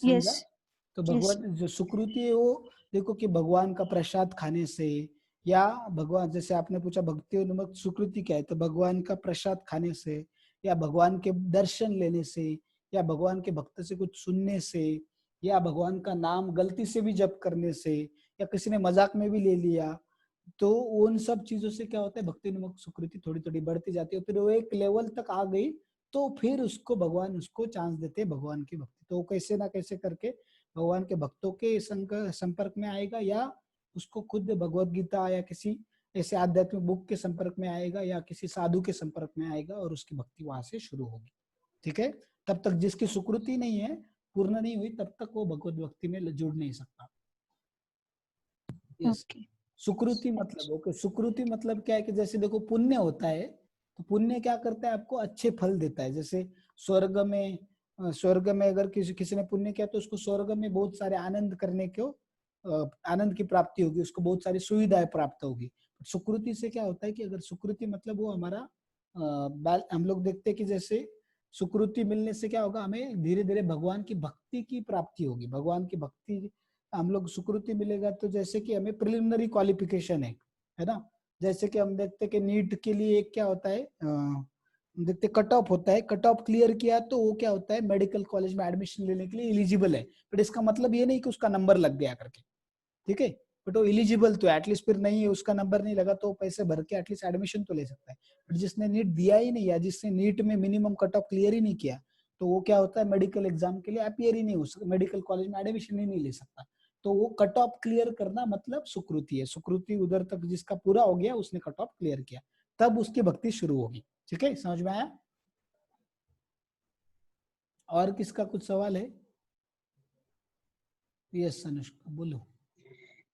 समझा? यस। तो यस। भगवान जो सुकृति है वो देखो कि भगवान का प्रसाद खाने से, या भगवान, जैसे आपने पूछा भक्ति उन्मुख सुकृति क्या है, तो भगवान का प्रसाद खाने से, या भगवान के दर्शन लेने से, या भगवान के भक्त से कुछ सुनने से, या भगवान का नाम गलती से भी जप करने से, या किसी ने मजाक में भी ले लिया, तो उन सब चीजों से क्या होता है, भक्ति उन्मुख सुकृति थोड़ी थोड़ी बढ़ती जाती है। फिर वो एक लेवल तक आ गई तो फिर उसको भगवान उसको चांस देते हैं भगवान की भक्ति। तो कैसे ना कैसे करके भगवान के भक्तों के संपर्क में आएगा, या उसको खुद भगवत गीता या किसी ऐसे आध्यात्मिक बुक के संपर्क में आएगा, या किसी साधु के संपर्क में आएगा, और उसकी भक्ति वहां से शुरू होगी। ठीक है? तब तक जिसकी सुकृति नहीं है, पूर्ण नहीं हुई, तब तक वो भगवत भक्ति में जुड़ नहीं सकता। यस। ओके। सुकृति मतलब, ओके, सुकृति मतलब क्या है कि जैसे देखो पुण्य होता है, तो पुण्य क्या करता है, आपको अच्छे फल देता है। जैसे स्वर्ग में अगर किसी किसी ने पुण्य किया तो उसको स्वर्ग में बहुत सारे आनंद करने को, आनंद की प्राप्ति होगी, उसको बहुत सारी सुविधाएं प्राप्त होगी। सुकृति से क्या होता है कि अगर सुकृति मतलब वो हमारा हम लोग देखते हैं कि जैसे सुकृति मिलने से क्या होगा, हमें धीरे धीरे भगवान की भक्ति की प्राप्ति होगी। भगवान की भक्ति हम लोग सुकृति मिलेगा तो जैसे कि हमें प्रिलिमिनरी क्वालिफिकेशन है ना। जैसे कि हम देखते हैं कि नीट के लिए एक क्या होता है, देखते कट ऑफ होता है, कट ऑफ क्लियर किया तो वो क्या होता है, मेडिकल कॉलेज में एडमिशन लेने के लिए एलिजिबल है। बट इसका मतलब ये नहीं कि उसका नंबर लग गया करके, ठीक है, बट वो एलिजिबल तो एटलीस्ट, फिर नहीं है उसका नंबर नहीं लगा तो पैसे भर के एटलीस्ट एडमिशन तो ले सकता है। बट जिसने नीट दिया ही नहीं, या जिसने नीट में मिनिमम कट ऑफ क्लियर ही नहीं किया, तो वो क्या होता है, मेडिकल एग्जाम के लिए अपियर ही नहीं हो सकता, मेडिकल कॉलेज में एडमिशन ही नहीं ले सकता। तो वो कट ऑफ क्लियर करना मतलब सुकृति है। सुकृति उधर तक जिसका पूरा हो गया, उसने कट ऑफ क्लियर किया, तब उसकी भक्ति शुरू होगी। ठीक है, समझ में आया? और किसका कुछ सवाल है? यस अनुष्का बोलो।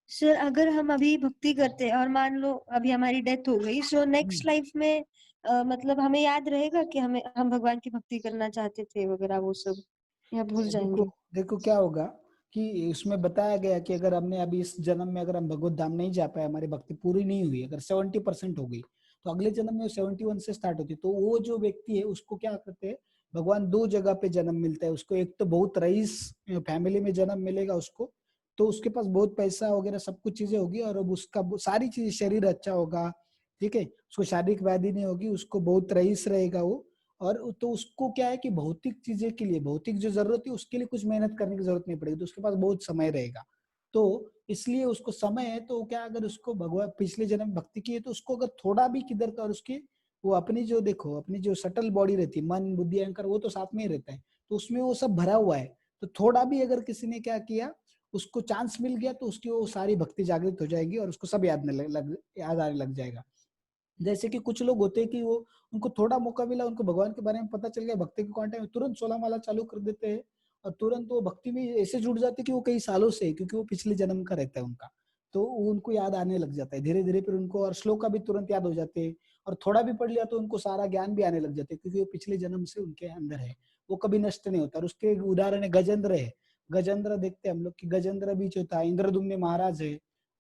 सर अगर हम अभी भक्ति करते हैं और मान लो अभी हमारी डेथ हो गई, सो नेक्स्ट लाइफ में मतलब हमें याद रहेगा कि हम भगवान की भक्ति करना चाहते थे वगैरह वो सब, या भूल देखो जाएंगे? देखो क्या होगा कि उसमें बताया गया कि अगर हमने अभी इस जन्म में अगर हम भगवत धाम नहीं जा पाए, हमारी भक्ति पूरी नहीं हुई, अगर 70% हो गई, तो अगले जन्म में 71 से स्टार्ट होती है। तो वो जो व्यक्ति है उसको क्या करते हैं, भगवान दो जगह पे जन्म मिलता है उसको। एक तो बहुत रईस फैमिली में जन्म मिलेगा उसको, तो उसके पास बहुत पैसा वगैरह सब कुछ चीजें होगी, और अब उसका सारी चीज, शरीर अच्छा होगा, ठीक है, उसको शारीरिक व्याधि नहीं होगी, उसको बहुत रईस रहेगा वो। और तो उसको क्या है कि भौतिक चीजें के लिए, भौतिक जो जरूरत है उसके लिए कुछ मेहनत करने की जरूरत नहीं पड़ेगी, तो उसके पास बहुत समय रहेगा। तो इसलिए उसको समय है, तो क्या अगर उसको भगवान पिछले जन्म भक्ति की है, तो उसको अगर थोड़ा भी किधर का, और उसकी वो अपनी जो देखो अपनी जो सटल बॉडी रहती है, मन बुद्धि अहंकार, वो तो साथ में ही रहता है, तो उसमें वो सब भरा हुआ है। तो थोड़ा भी अगर किसी ने क्या किया, उसको चांस मिल गया, तो उसकी वो सारी भक्ति जागृत हो जाएगी, और उसको सब याद आने लग जाएगा। जैसे कि कुछ लोग होते हैं कि वो, उनको थोड़ा मौका मिला, उनको भगवान के बारे में पता चल गया, भक्ति के कांटे में तुरंत 16 माला चालू कर देते हैं, और तुरंत वो भक्ति में ऐसे जुड़ जाते हैं कि वो कई सालों से, क्योंकि वो पिछले जन्म का रहता है उनका, तो वो उनको याद आने लग जाता है धीरे धीरे। फिर उनको और श्लोका भी तुरंत याद हो जाते हैं, और थोड़ा भी पढ़ लिया तो उनको सारा ज्ञान भी आने लग जाते हैं, क्योंकि वो पिछले जन्म से उनके अंदर है, वो कभी नष्ट नहीं होता। और उसके उदाहरण है गजेंद्र है। गजेंद्र देखते हैं हम लोग कि गजेंद्र बीच होता है, इंद्रदुम्न महाराज है,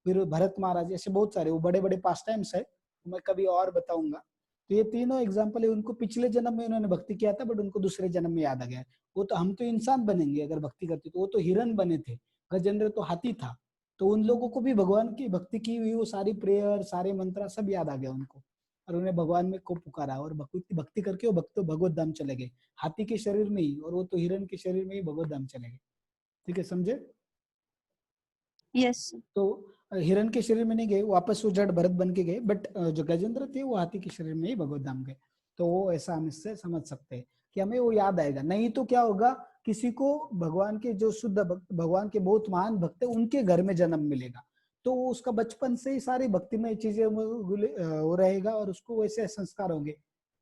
फिर भरत महाराज, ऐसे बहुत सारे वो बड़े बड़े पास टाइम्स है, मैं कभी और बताऊंगा। तो ये तीनों एग्जाम्पल है, उनको पिछले जन्म में उन्होंने भक्ति किया था, बट उनको दूसरे जन्म में याद आ गया। वो तो, हम तो इंसान बनेंगे अगर भक्ति करते, तो वो तो हिरन बने थे, गजेंद्र तो हाथी था। तो उन लोगों को भी भगवान की भक्ति की हुई, वो सारी प्रेयर सारे मंत्र सब याद आ गया उनको, और उन्हें भगवान में को पुकारा, और भक्ति भक्ति करके वो भक्त भगवत धाम चले गए, हाथी के शरीर में ही, और वो तो हिरन के शरीर में ही भगवत धाम चले गए। ठीक है, समझे? यस। तो हिरण के शरीर में नहीं गए वापस, वो जड़ भरत बन के गए, बट जो गजेंद्र थे वो हाथी के शरीर में ही भगवत धाम गए। तो वो ऐसा हम इससे समझ सकते हैं कि हमें वो याद आएगा। नहीं तो क्या होगा, किसी को भगवान के जो शुद्ध भक्त, भगवान के बहुत महान भक्त है, उनके घर में जन्म मिलेगा, तो वो उसका बचपन से ही सारी भक्तिमय चीजें वो रहेगा, और उसको वैसे संस्कार होंगे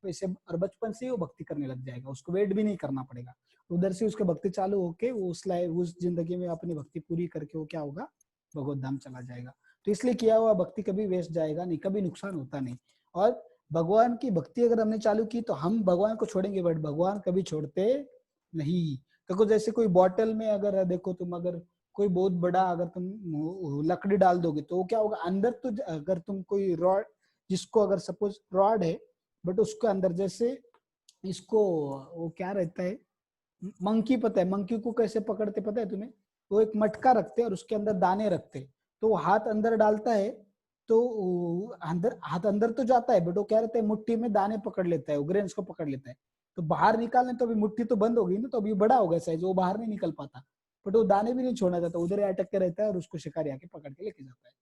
वैसे, और बचपन से ही वो भक्ति करने लग जाएगा, उसको वेट भी नहीं करना पड़ेगा। उधर से उसके भक्ति चालू होके वो उस जिंदगी में अपनी भक्ति पूरी करके वो क्या होगा, भगवत धाम चला जाएगा। तो इसलिए किया हुआ भक्ति कभी वेस्ट जाएगा नहीं, कभी नुकसान होता नहीं। और भगवान की भक्ति अगर हमने चालू की तो हम भगवान को छोड़ेंगे, बट भगवान कभी छोड़ते नहीं। देखो जैसे कोई बॉटल में अगर देखो तुम, अगर कोई बहुत बड़ा अगर तुम लकड़ी डाल दोगे, तो वो क्या होगा अंदर, तो अगर तुम कोई रॉड, जिसको अगर सपोज रॉड है, बट उसके अंदर जैसे इसको वो क्या रहता है, मंकी पता है मंकी को कैसे पकड़ते पता है तुम्हें? वो एक मटका रखते हैं और उसके अंदर दाने रखते हैं, तो वो हाथ अंदर डालता है तो अंदर हाथ अंदर तो जाता है बट वो क्या रहता है मुट्ठी में दाने पकड़ लेता है, वो ग्रेन्स को पकड़ लेता है। तो बाहर निकालने तो अभी मुट्ठी तो बंद हो गई ना, तो अभी बड़ा हो गया साइज, वो बाहर नहीं निकल पाता, बट वो दाने भी नहीं छोड़ना चाहता, उधर ही अटक के रहता है और उसको शिकारी आके पकड़ के लेके जाता है।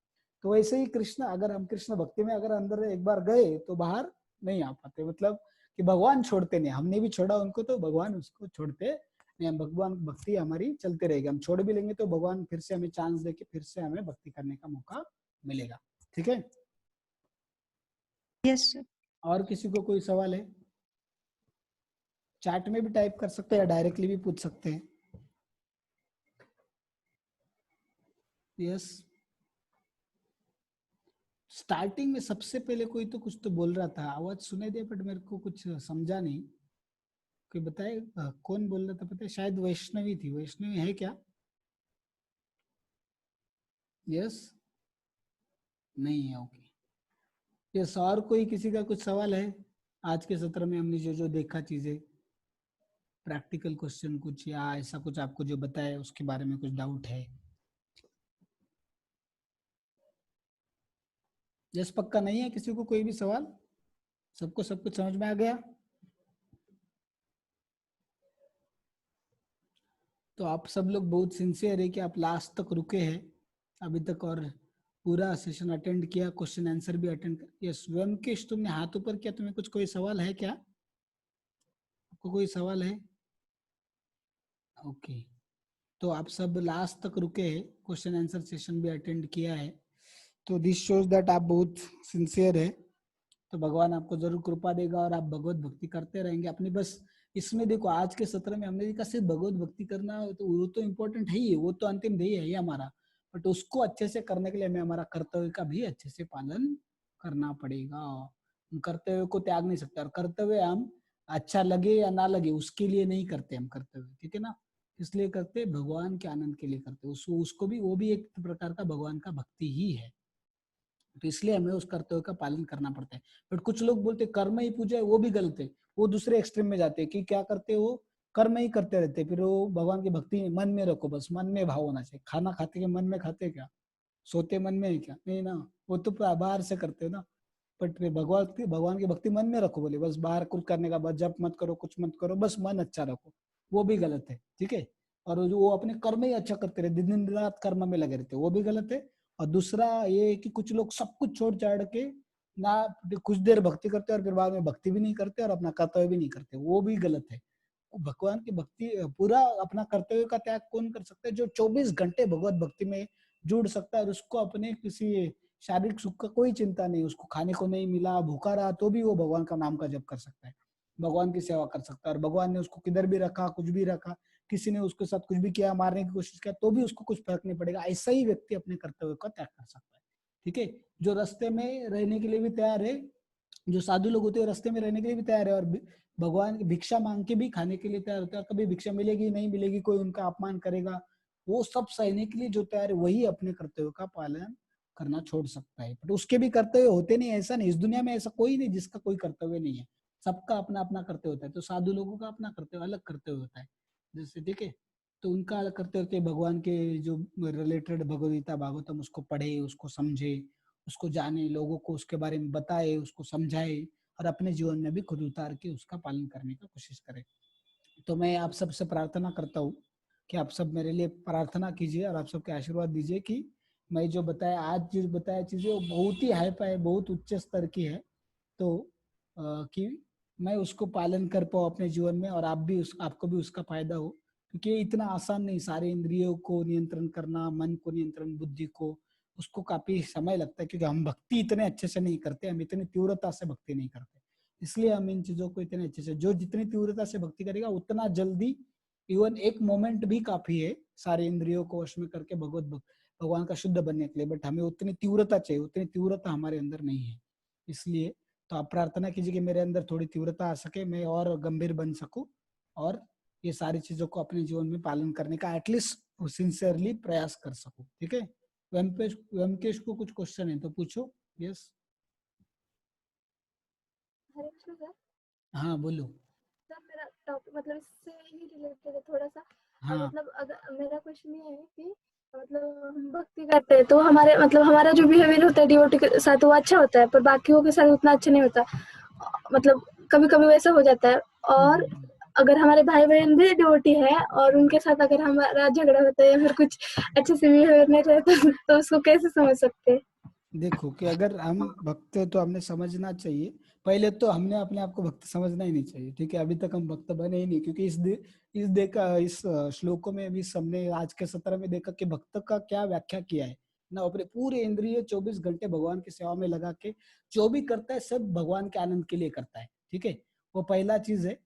तो वैसे ही कृष्ण, अगर हम कृष्ण भक्ति में अगर अंदर एक बार गए तो बाहर नहीं आ पाते, मतलब कि भगवान छोड़ते नहीं, हमने भी छोड़ा उनको तो भगवान उसको छोड़ते नहीं, हम भगवान भक्ति हमारी चलते रहेगी, हम छोड़ भी लेंगे तो भगवान फिर से हमें चांस देके फिर से हमें भक्ति करने का मौका मिलेगा। ठीक है, यस सर। और किसी को कोई सवाल है? चैट में भी टाइप कर सकते हैं या डायरेक्टली भी पूछ सकते हैं। यस, स्टार्टिंग में सबसे पहले कोई तो कुछ तो बोल रहा था, आवाज सुनाई दे बट मेरे को कुछ समझा नहीं, कोई बताए कौन बोल रहा था पता है? शायद वैष्णवी थी, वैष्णवी है क्या? यस, नहीं है, ओके। यस, और कोई किसी का कुछ सवाल है? आज के सत्र में हमने जो जो देखा चीजें, प्रैक्टिकल क्वेश्चन कुछ या ऐसा कुछ आपको जो बताया उसके बारे में कुछ डाउट है? यस, पक्का नहीं है किसी को कोई भी सवाल? सबको सब कुछ समझ में आ गया? तो आप सब लोग बहुत सिंसियर है कि आप लास्ट तक रुके हैं अभी तक और पूरा सेशन अटेंड किया, क्वेश्चन आंसर भी अटेंड कर। यस, व्यंकेश तुमने हाथ ऊपर किया, तुम्हें कुछ कोई सवाल है क्या? आपको कोई सवाल है? ओके, तो आप सब लास्ट तक रुके हैं, क्वेश्चन आंसर सेशन भी अटेंड किया है, तो दिस शोज दैट आप बहुत सिंसियर है। तो भगवान आपको जरूर कृपा देगा और आप भगवत भक्ति करते रहेंगे अपनी। बस इसमें देखो आज के सत्र में हमने देखा सिर्फ भगवत भक्ति करना, तो वो तो इम्पोर्टेंट है ही, वो तो अंतिम ध्येय है ही हमारा, बट उसको अच्छे से करने के लिए हमें हमारा कर्तव्य का भी अच्छे से पालन करना पड़ेगा। हम कर्तव्य को त्याग नहीं सकते, और कर्तव्य हम अच्छा लगे या ना लगे उसके लिए नहीं करते हम कर्तव्य, ठीक है ना? इसलिए करते भगवान के आनंद के लिए करते, उसको भी, वो भी एक प्रकार का भगवान का भक्ति ही है, तो इसलिए हमें उस कर्तव्य का पालन करना पड़ता है। बट कुछ लोग बोलते कर्म ही पूजा है, वो भी गलत है, वो दूसरे एक्सट्रीम में जाते हैं कि क्या करते हो, कर्म ही करते रहते, फिर वो भगवान की भक्ति मन में रखो, बस मन में भाव होना चाहिए। खाना खाते के मन में खाते क्या? सोते मन में है क्या? नहीं ना, वो तो बाहर से करते हो ना। बट भगवान की भक्ति मन में रखो, बोले बस बाहर कुछ करने का, बस जप मत करो, कुछ मत करो, बस मन अच्छा रखो, वो भी गलत है, ठीक है? और वो अपने कर्म ही अच्छा करते रहे, दिन दिन रात कर्म में लगे रहते, वो भी गलत है। और दूसरा ये है कि कुछ लोग सब कुछ छोड़ छाड़ के ना कुछ देर भक्ति करते हैं और फिर बाद में भक्ति भी नहीं करते और अपना कर्तव्य भी नहीं करते, वो भी गलत है। भगवान की भक्ति पूरा अपना कर्तव्य का त्याग कौन कर सकता है? जो 24 घंटे भगवत भक्ति में जुड़ सकता है और उसको अपने किसी शारीरिक सुख का कोई चिंता नहीं, उसको खाने को नहीं मिला, भूखा रहा तो भी वो भगवान का नाम का जप कर सकता है, भगवान की सेवा कर सकता है। और भगवान ने उसको किधर भी रखा, कुछ भी रखा, किसी ने उसके साथ कुछ भी किया, मारने की कोशिश किया, तो भी उसको कुछ फर्क नहीं पड़ेगा। ऐसा ही व्यक्ति अपने कर्तव्य का त्याग कर सकता है, ठीक है? जो रास्ते में रहने के लिए भी तैयार है, जो साधु लोग होते हैं रास्ते में रहने के लिए भी तैयार है, और भगवान की भिक्षा मांग के भी खाने के लिए तैयार होते हैं, और कभी भिक्षा मिलेगी नहीं मिलेगी, कोई उनका अपमान करेगा, वो सब सहने के लिए जो तैयार है वही अपने कर्तव्य का पालन करना छोड़ सकता है। बट उसके भी कर्तव्य होते नहीं, ऐसा नहीं, इस दुनिया में ऐसा कोई नहीं जिसका कोई कर्तव्य नहीं है, सबका अपना अपना कर्तव्य होता है। तो साधु लोगों का अपना कर्तव्य, अलग कर्तव्य होता है जैसे, ठीक है? तो उनका अलग कर्तव्य होते भगवान के जो रिलेटेड भगवदगीता भागवतम उसको पढ़े, उसको समझे, उसको जाने, लोगों को उसके बारे में बताए, उसको समझाए, और अपने जीवन में भी खुद उतार के उसका पालन करने का कोशिश करें। तो मैं आप सबसे प्रार्थना करता हूँ कि आप सब मेरे लिए प्रार्थना कीजिए और आप सबके आशीर्वाद दीजिए कि मैं जो बताया आज, जो बताया चीजें वो बहुत ही हाई फाई, बहुत उच्च स्तर की है, तो कि मैं उसको पालन कर पाऊँ अपने जीवन में, और आप भी आपको भी उसका फायदा हो, क्योंकि ये इतना आसान नहीं, सारे इंद्रियों को नियंत्रण करना, मन को नियंत्रण, बुद्धि को, उसको काफी समय लगता है, क्योंकि हम भक्ति इतने अच्छे से नहीं करते, हम इतनी तीव्रता से भक्ति नहीं करते, इसलिए हम इन चीजों को इतने अच्छे से, जो जितनी तीव्रता से भक्ति करेगा उतना जल्दी, इवन एक मोमेंट भी काफी है सारे इंद्रियों को वश में करके भगवान का शुद्ध बनने के लिए, बट हमें उतनी तीव्रता चाहिए, उतनी तीव्रता हमारे अंदर नहीं है। इसलिए तो आप प्रार्थना कीजिए कि मेरे अंदर थोड़ी तीव्रता आ सके, मैं और गंभीर बन सकूं, और ये सारी चीजों को अपने जीवन में पालन करने का एटलीस्ट सिंसियरली प्रयास कर सकूं, ठीक है? व्यंकेश को कुछ क्वेश्चन है तो पूछो। यस, हरे कृष्ण सर। हाँ बोलो। सर मेरा टॉपिक मतलब इससे ही रिलेटेड है थोड़ा सा। हाँ मतलब अगर मेरा क्वेश्चन ये है कि मतलब हम भक्ति करते हैं तो हमारे मतलब हमारा जो बिहेवियर होता है डिवोटी के साथ वो अच्छा होता है, पर बाकियों के साथ उतना अच्छा नहीं होता। मतलब कभी-कभी वैसा हो जाता है। और हम्म। अगर हमारे भाई-बहन भी डिवोटी है और उनके साथ अगर हमारा झगड़ा होता है या फिर कुछ अच्छे से बिहेवियर नहीं रहता तो उसको कैसे समझ सकते हैं? देखो कि अगर हम भक्त हैं तो हमने समझना चाहिए। पहले तो हमने अपने आप को भक्त समझना ही नहीं चाहिए, ठीक है। अभी तक हम भक्त बने ही नहीं, क्योंकि इस देखा इस श्लोकों में भी हमने आज के सत्र में देखा कि भक्त का क्या व्याख्या किया है ना। अपने पूरे इंद्रिय 24 घंटे भगवान की सेवा में लगा के जो भी करता है सब भगवान के आनंद के लिए करता है, ठीक है। वो पहला चीज है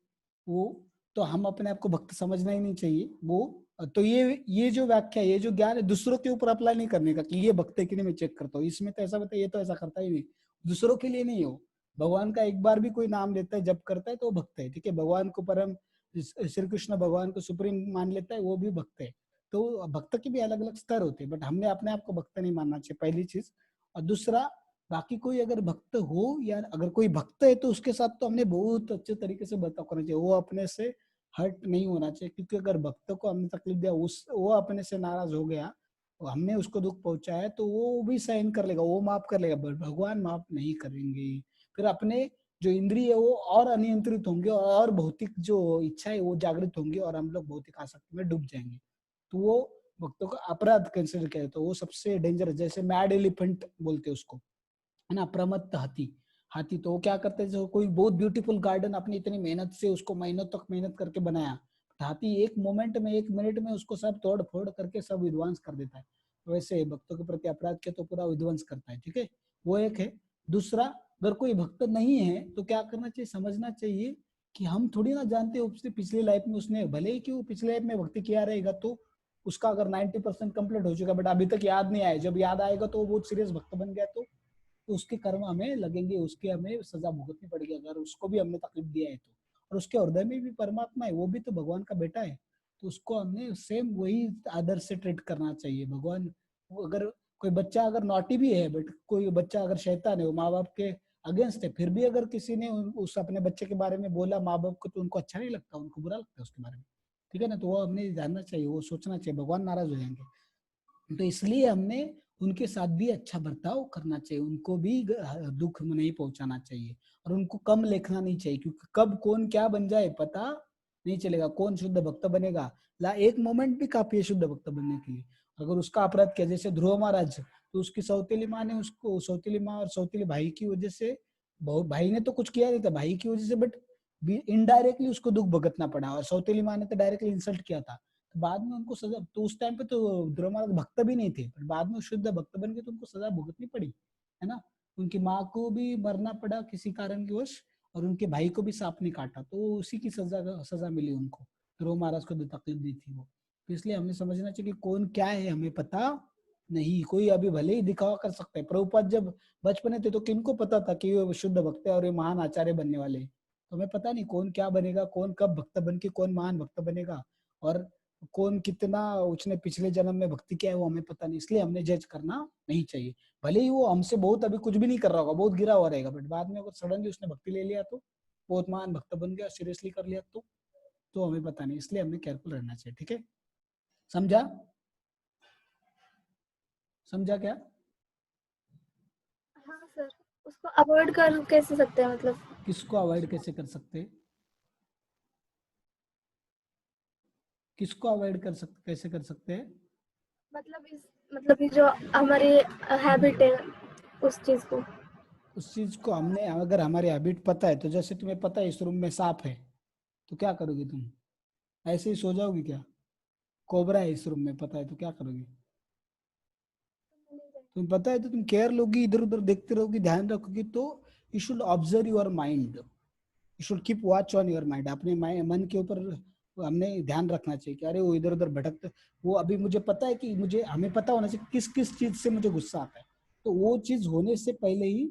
वो। तो हम अपने आप को भक्त समझना ही नहीं चाहिए वो। तो ये जो व्याख्या ये जो ज्ञान है दूसरों के ऊपर अप्लाई नहीं करने का कि ये भक्त है कि नहीं मैं चेक करता हूँ, इसमें तो ऐसा बता ये तो ऐसा करता ही नहीं। दूसरों के लिए नहीं हो। भगवान का एक बार भी कोई नाम लेता है जब करता है तो वो भक्त है, ठीक है। भगवान को परम श्री कृष्ण भगवान को सुप्रीम मान लेता है वो भी भक्त है। तो भक्त के भी अलग अलग स्तर होते हैं, बट हमने अपने आप को भक्त नहीं मानना चाहिए, पहली चीज। और दूसरा, बाकी कोई अगर भक्त हो या अगर कोई भक्त है तो उसके साथ तो हमने बहुत अच्छे तरीके से बर्ताव करना चाहिए। वो अपने से हर्ट नहीं होना चाहिए, क्योंकि अगर भक्त को हमने तकलीफ दिया वो अपने से नाराज हो गया और हमने उसको दुख पहुंचाया तो वो भी सहन कर लेगा, वो माफ कर लेगा, बट भगवान माफ नहीं करेंगे। फिर अपने जो इंद्रिय है वो और अनियंत्रित होंगे और भौतिक जो इच्छा है वो जागृत होंगी और हम लोग भौतिक आसक्ति में डूब जाएंगे। तो वो भक्तों का अपराध कंसिडर किया तो वो सबसे डेंजरस, जैसे मैड एलिफेंट बोलते हैं उसको, है ना, प्रमत्त हाथी। हाथी तो वो क्या करते हैं, जो कोई बहुत ब्यूटीफुल गार्डन अपनी इतनी मेहनत से उसको महीनों तक मेहनत करके बनाया, हाथी एक मोमेंट में एक मिनट में उसको सब तोड़ फोड़ करके सब विध्वंस कर देता है। वैसे भक्तों के प्रति अपराध के तो पूरा विध्वंस करता है, ठीक है। वो एक है। दूसरा, अगर कोई भक्त नहीं है तो क्या करना चाहिए, समझना चाहिए कि हम थोड़ी ना जानते उसने पिछली लाइफ में उसने भले ही कि वो पिछली लाइफ में भक्ति किया रहेगा तो उसका अगर 90% कंप्लीट हो चुका बट अभी तक याद नहीं आया, जब याद आएगा तो वो बहुत सीरियस भक्त बन गया तो उसके कर्म हमें लगेंगे, उसके हमें सजा भुगतनी पड़ेगी अगर उसको भी हमने तकलीफ दिया है तो। और उसके हृदय में भी परमात्मा है, वो भी तो भगवान का बेटा है, तो उसको हमने सेम वही आदर से ट्रीट करना चाहिए। भगवान अगर कोई बच्चा अगर नॉटी भी है बट कोई बच्चा अगर शैतान है वो माँ बाप के अगेंस्ट है, फिर भी अगर किसी ने उस अपने बच्चे के बारे में बोला माँ बाप को तो उनको अच्छा नहीं लगता, उनको बुरा लगता है उसके बारे में, ठीक है ना। तो वो हमने जानना चाहिए, वो सोचना चाहिए, भगवान नाराज हो जाएंगे। तो इसलिए हमने उनके साथ भी अच्छा बर्ताव करना चाहिए, उनको भी दुख में नहीं पहुंचाना चाहिए और उनको कम लेखना नहीं चाहिए, क्योंकि कब कौन क्या बन जाए पता नहीं चलेगा, कौन शुद्ध भक्त बनेगा। एक मोमेंट भी काफी है शुद्ध भक्त बनने के लिए। अगर उसका अपराध किया, जैसे ध्रुव महाराज, तो उसकी सौतेली माँ ने उसको, सौतेली माँ और सौतेली भाई की वजह से, भाई ने तो कुछ किया नहीं था भाई की वजह से, बट इनडायरेक्टली उसको दुख भुगतना पड़ा, और सौतेली माँ ने तो डायरेक्टली इंसल्ट किया था। बाद में उनको सजा, तो उस टाइम पे तो ध्रुव महाराज भक्त भी नहीं थे, पर बाद में शुद्ध भक्त बन गए तो उनको सजा भुगतनी पड़ी, है ना। उनकी माँ को भी मरना पड़ा किसी कारण की वश, और उनके भाई को भी सांप ने काटा, तो उसी की सजा मिली उनको। ध्रुव महाराज को जो तकलीफ दी थी वो। तो इसलिए हमें समझना चाहिए कि कौन क्या है हमें पता नहीं। कोई अभी भले ही दिखावा कर सकता है, प्रभुपाद जब बचपन थे तो किनको पता था कि ये शुद्ध भक्त है और ये महान आचार्य बनने वाले हैं। तो हमें पता नहीं कौन क्या बनेगा, कौन कब भक्त बन के कौन महान भक्त बनेगा, और कौन कितना उसने पिछले जन्म में भक्ति किया है वो हमें पता नहीं, इसलिए हमने जज करना नहीं चाहिए। भले ही वो हमसे बहुत अभी कुछ भी नहीं कर रहा होगा, बहुत गिरा हुआ रहेगा, बट बाद में अगर सडनली उसने भक्ति ले लिया तो बहुत महान भक्त बन गया, सीरियसली कर लिया तो हमें पता नहीं, इसलिए हमें केयरफुल रहना चाहिए, ठीक है। समझा? समझा क्या? हाँ सर, उसको अवॉइड कर कैसे सकते हैं मतलब? किसको अवॉइड कैसे कर सकते हैं? किसको अवॉइड कर सकते, कैसे कर सकते हैं? मतलब ये जो हमारी हैबिट है उस चीज को। उस चीज को हमने, अगर हमारी हैबिट पता है तो जैसे तुम्हें पता है इस रूम में सांप है, तो क्या करोगे तुम? ऐसे ही सो जाओगी क्या? कोबरा है इस रूम में पता है तो क्या करोगे? तुम्हें पता है तो तुम केयर लोगी, इधर उधर देखते रहोगी, ध्यान रखोगी। तो you should observe your mind, you should keep watch on your mind. अपने मन के ऊपर हमने ध्यान रखना चाहिए कि अरे वो इधर उधर भटकते, वो अभी मुझे पता है कि मुझे, हमें पता होना चाहिए किस किस चीज से मुझे गुस्सा आता है, तो वो चीज होने से पहले ही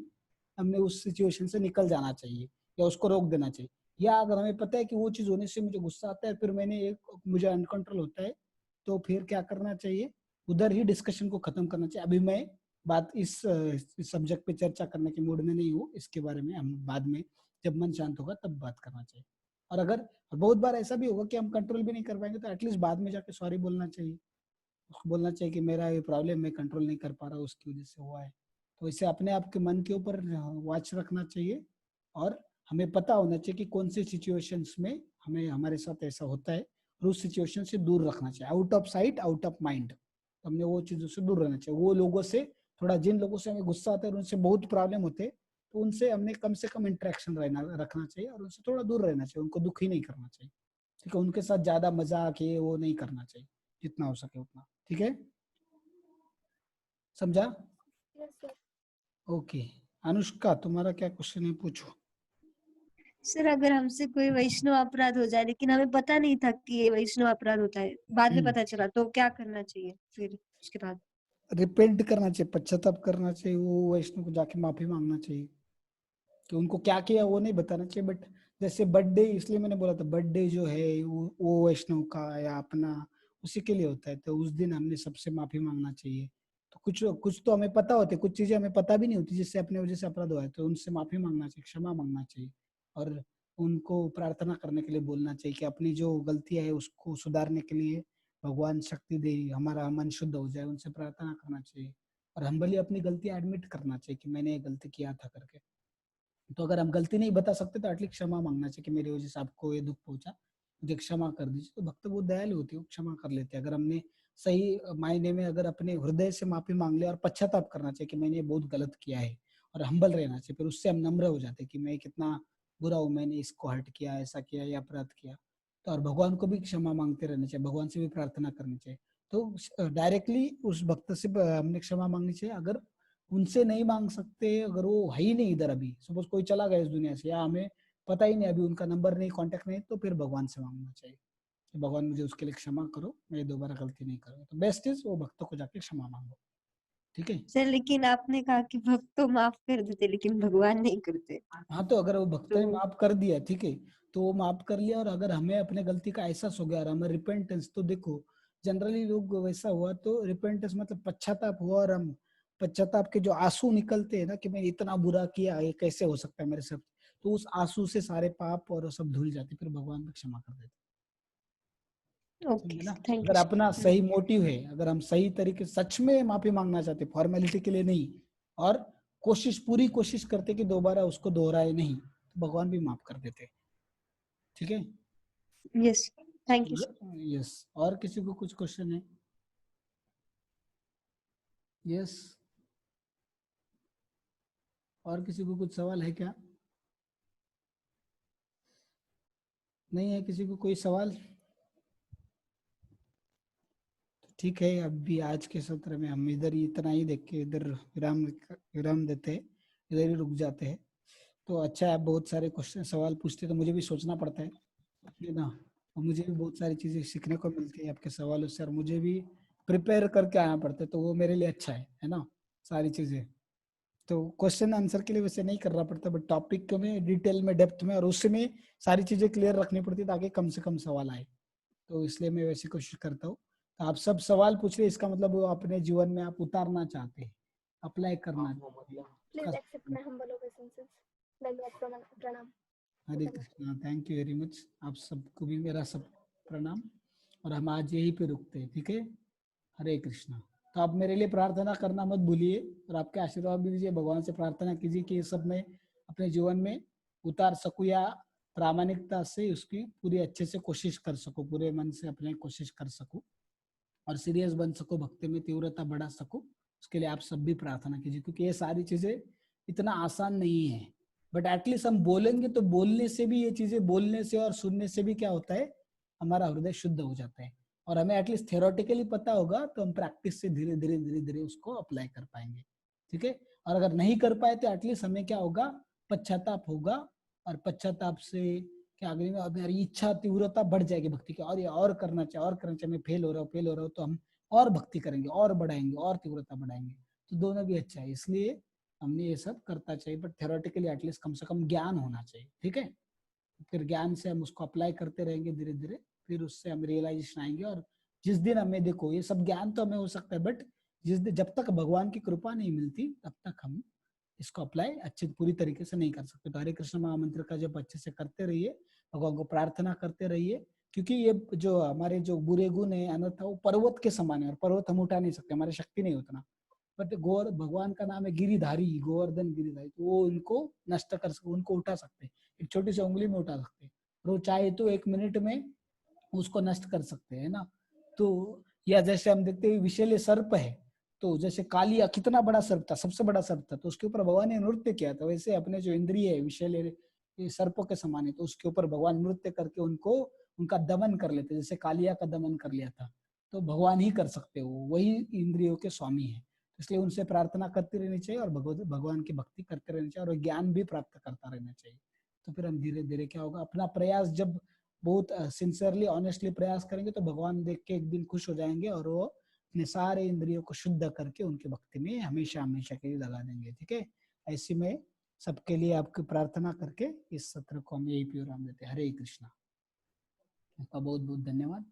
हमने उस सिचुएशन से निकल जाना चाहिए या उसको रोक देना चाहिए। या अगर हमें पता है कि वो चीज होने से मुझे गुस्सा आता है, फिर मैंने एक मुझे अनकंट्रोल होता है, तो फिर क्या करना चाहिए, उधर ही डिस्कशन को खत्म करना चाहिए। अभी मैं बात इस सब्जेक्ट पे चर्चा करने के मूड में नहीं हूँ, इसके बारे में हम बाद में जब मन शांत होगा तब बात करना चाहिए। और अगर बहुत बार ऐसा भी होगा कि हम कंट्रोल भी नहीं कर पाएंगे, तो एटलीस्ट बाद में जाके सॉरी बोलना चाहिए, उसको बोलना चाहिए कि मेरा ये प्रॉब्लम मैं कंट्रोल नहीं कर पा रहा हूँ, उसकी वजह से हुआ है। तो इसे अपने आप के मन के ऊपर वॉच रखना चाहिए, और हमें पता होना चाहिए कि कौन सी सिचुएशंस में हमें हमारे साथ ऐसा होता है, और उस सिचुएशन से दूर रखना चाहिए। Out of sight out of mind, तो हमने वो चीजों से दूर रहना चाहिए। वो लोगों से थोड़ा, जिन लोगों से हमें गुस्सा आता है और उनसे बहुत प्रॉब्लम होते हैं, तो उनसे हमने कम से कम इंटरेक्शन रखना चाहिए, और उनसे थोड़ा दूर रहना चाहिए, उनको दुखी नहीं करना चाहिए। ठीक है, उनके साथ ज्यादा मजाक ये वो नहीं करना चाहिए, जितना हो सके उतना। ठीक है, समझा? Yes sir. ओके, अनुष्का तुम्हारा क्या क्वेश्चन है, पूछो। सर अगर हमसे कोई वैष्णव अपराध हो जाए लेकिन हमें पता नहीं था कि ये वैष्णव अपराध होता है, बाद में पता चला, तो क्या करना चाहिए फिर उसके बाद? रिपेंट करना चाहिए, पश्चाताप करना चाहिए, वो वैष्णव को जाके माफी मांगना चाहिए। कि उनको क्या किया वो नहीं बताना चाहिए, बट जैसे बर्थडे, इसलिए मैंने बोला था बर्थडे जो है वो वैष्णव का या अपना उसी के लिए होता है, तो उस दिन हमने सबसे माफी मांगना चाहिए। तो कुछ कुछ तो हमें पता होते, कुछ चीजें हमें पता भी नहीं होती जिससे अपने वजह से अपराध हुआ है, तो उनसे माफी मांगना चाहिए, क्षमा मांगना चाहिए, और उनको प्रार्थना करने के लिए बोलना चाहिए कि अपनी जो गलतियां है उसको सुधारने के लिए भगवान शक्ति दे, हमारा मन शुद्ध हो जाए, उनसे प्रार्थना करना चाहिए, और हम्बली अपनी गलतियां एडमिट करना चाहिए कि मैंने ये गलती किया था करके। तो अगर हम गलती नहीं बता सकते तो एटलीस्ट क्षमा मांगना चाहिए कि मेरी वजह से आपको ये दुख पहुंचा, मुझे क्षमा कर दीजिए। तो भक्त बहुत दयालु होते हैं, वो क्षमा कर लेते हैं। अगर हमने सही मायने में अगर अपने हृदय से माफी मांग लिया, और पश्चाताप करना चाहिए कि मैंने ये बहुत गलत किया है, और हम्बल रहना चाहिए, फिर उससे हम नम्र हो जाते हैं कि मैं कितना बुरा हूँ, मैंने इसको हर्ट किया, ऐसा किया या अपराध किया। तो और भगवान को भी क्षमा मांगते रहना चाहिए, भगवान से भी प्रार्थना करनी चाहिए। तो डायरेक्टली उस भक्त से हमने क्षमा मांगनी चाहिए। अगर उनसे नहीं मांग सकते, अगर वो है ही नहीं इधर, अभी सपोज कोई चला गया इस दुनिया से, या हमें पता ही नहीं, अभी उनका नंबर नहीं, कांटेक्ट नहीं, तो फिर भगवान से मांगना चाहिए कि भगवान मुझे उसके लिए क्षमा करो, मैं दोबारा गलती नहीं करूँ। तो बेस्ट इज वो भक्तों को जाके क्षमा मांगो। ठीक है। सर लेकिन आपने कहा कि भक्त तो माफ कर देते लेकिन भगवान नहीं करते, हाँ, तो अगर वो भक्त ने तो माफ कर दिया, ठीक है, तो वो माफ कर लिया, और अगर हमें अपने गलती का एहसास हो गया और हमें रिपेंटेंस, तो देखो जनरली लोग वैसा हुआ तो रिपेंटेंस मतलब पश्चाताप हुआ, और हम पश्चाताप के जो आंसू निकलते हैं ना कि मैंने इतना बुरा किया, ये कैसे हो सकता है मेरे साथ, तो उस आंसू से सारे पाप और वो सब धुल जाते, फिर भगवान भी क्षमा कर देते। ओके समझे ना? थैंक यू अगर अपना सर। सही मोटिव है, अगर हम सही तरीके सच में माफी मांगना चाहते, फॉर्मेलिटी के लिए नहीं, और पूरी कोशिश करते कि दोबारा उसको दोहराए नहीं, तो भगवान भी माफ कर देते। ठीक है। Yes thank you sir. Yes, और किसी को कुछ क्वेश्चन है? यस, और किसी को कुछ सवाल है क्या? नहीं है किसी को कोई सवाल? ठीक है, अभी आज के सत्र में हम इधर ही इतना ही देख के इधर विराम देते हैं, इधर ही रुक जाते हैं। तो अच्छा है, आप बहुत सारे क्वेश्चन सवाल पूछते हैं, तो मुझे भी सोचना पड़ता है ना, और मुझे भी बहुत सारी चीजें सीखने को मिलती है आपके सवालों से, और मुझे भी प्रिपेयर करके आना पड़ता है, तो वो मेरे लिए अच्छा है ना, सारी चीजें। तो क्वेश्चन आंसर के लिए वैसे नहीं करना पड़ता, बट टॉपिक में डिटेल में डेप्थ में और उसमें सारी चीजें क्लियर रखनी पड़ती है, ताकि कम से कम सवाल आए। तो इसलिए मैं वैसी कोशिश करता हूँ। तो आप सब सवाल पूछ रहे, इसका मतलब वो अपने जीवन में आप उतारना चाहते हैं, अप्लाई करना चाहते हैं। प्लीज उसका एक्सेप्ट माय हम्बल ओबेसेंसेस। धन्यवाद, प्रणाम। Hare Krishna, thank you very much. आप सबको भी मेरा सब प्रणाम, और हम आज यहीं पे रुकते हैं, ठीक है। हरे कृष्णा। तो आप मेरे लिए प्रार्थना करना मत भूलिए, और आपके आशीर्वाद भी दीजिए, भगवान से प्रार्थना कीजिए कि ये सब मैं अपने जीवन में उतार सकूं, या प्रामाणिकता से उसकी पूरी अच्छे से कोशिश कर सकूं, पूरे मन से अपने कोशिश कर सकूं, और सीरियस बन सकूं, भक्ति में तीव्रता बढ़ा सकूं। उसके लिए आप सब भी प्रार्थना कीजिए, क्योंकि ये सारी चीजें इतना आसान नहीं है, बट एटलीस्ट हम बोलेंगे, तो बोलने से भी ये चीजें, बोलने से और सुनने से भी क्या होता है, हमारा हृदय शुद्ध हो जाता है, और हमें एटलीस्ट थियोरेटिकली पता होगा, तो हम प्रैक्टिस से धीरे धीरे धीरे धीरे उसको अप्लाई कर पाएंगे। ठीक है। और अगर नहीं कर पाए तो एटलीस्ट हमें क्या होगा, पश्चाताप होगा, और पश्चाताप से क्या अगली में हमारी इच्छा तीव्रता बढ़ जाएगी भक्ति की, और ये और करना चाहिए, और करना चाहिए, मैं फेल हो रहा हूँ, फेल हो रहा हूँ, तो हम और भक्ति करेंगे, और बढ़ाएंगे, और तीव्रता बढ़ाएंगे। तो दोनों भी अच्छा है, इसलिए हमने ये सब करता चाहिए, बट थ्योरेटिकली एटलीस्ट कम से कम ज्ञान होना चाहिए। ठीक है। फिर ज्ञान से हम उसको अप्लाई करते रहेंगे धीरे धीरे, फिर उससे हम रियलाइजेशन आएंगे, और जिस दिन हमें, देखो ये सब ज्ञान तो हमें हो सकता है, बट जिस दिन, जब तक भगवान की कृपा नहीं मिलती, तब तक हम इसको अप्लाई अच्छे पूरी तरीके से नहीं कर सकते। तो हरे कृष्ण महामंत्र का जब अच्छे से करते रहिए, भगवान को प्रार्थना करते रहिए, क्योंकि ये जो हमारे जो बुरे गुण है अन्यथा वो पर्वत के समान है, और पर्वत हम उठा नहीं सकते, हमारी शक्ति नहीं उतना। बट गौर भगवान का नाम है गिरिधारी, गोवर्धन गिरिधारी, तो वो उनको नष्ट कर सकते, उनको उठा सकते, एक छोटी सी उंगली में उठा सकते, और वो चाहे तो 1 मिनट में उसको नष्ट कर सकते हैं ना। तो या जैसे हम देखते हैं विषैले सर्प है, तो जैसे कालिया कितना बड़ा सर्प था, सबसे बड़ा सर्प था, तो उसके ऊपर भगवान ने नृत्य किया था। वैसे अपने जो इंद्रिय है विषैले सर्पों के समान है, तो उसके ऊपर भगवान नृत्य करके उनको उनका दमन कर लेते, जैसे कालिया का दमन कर लिया था। तो भगवान ही कर सकते हो, वही इंद्रियों के स्वामी है, इसलिए उनसे प्रार्थना करती रहनी चाहिए और भगवान की भक्ति करते रहनी चाहिए, और ज्ञान भी प्राप्त करता रहना चाहिए। तो फिर हम धीरे धीरे क्या होगा, अपना प्रयास जब बहुत सिंसियरली ऑनेस्टली प्रयास करेंगे तो भगवान देख के एक दिन खुश हो जाएंगे, और वो अपने सारे इंद्रियों को शुद्ध करके उनकी भक्ति में हमेशा हमेशा के लिए लगा देंगे। ठीक है, ऐसी में सबके लिए आपकी प्रार्थना करके इस सत्र को हम यही विराम देते हैं। हरे कृष्णा। आपका बहुत बहुत धन्यवाद।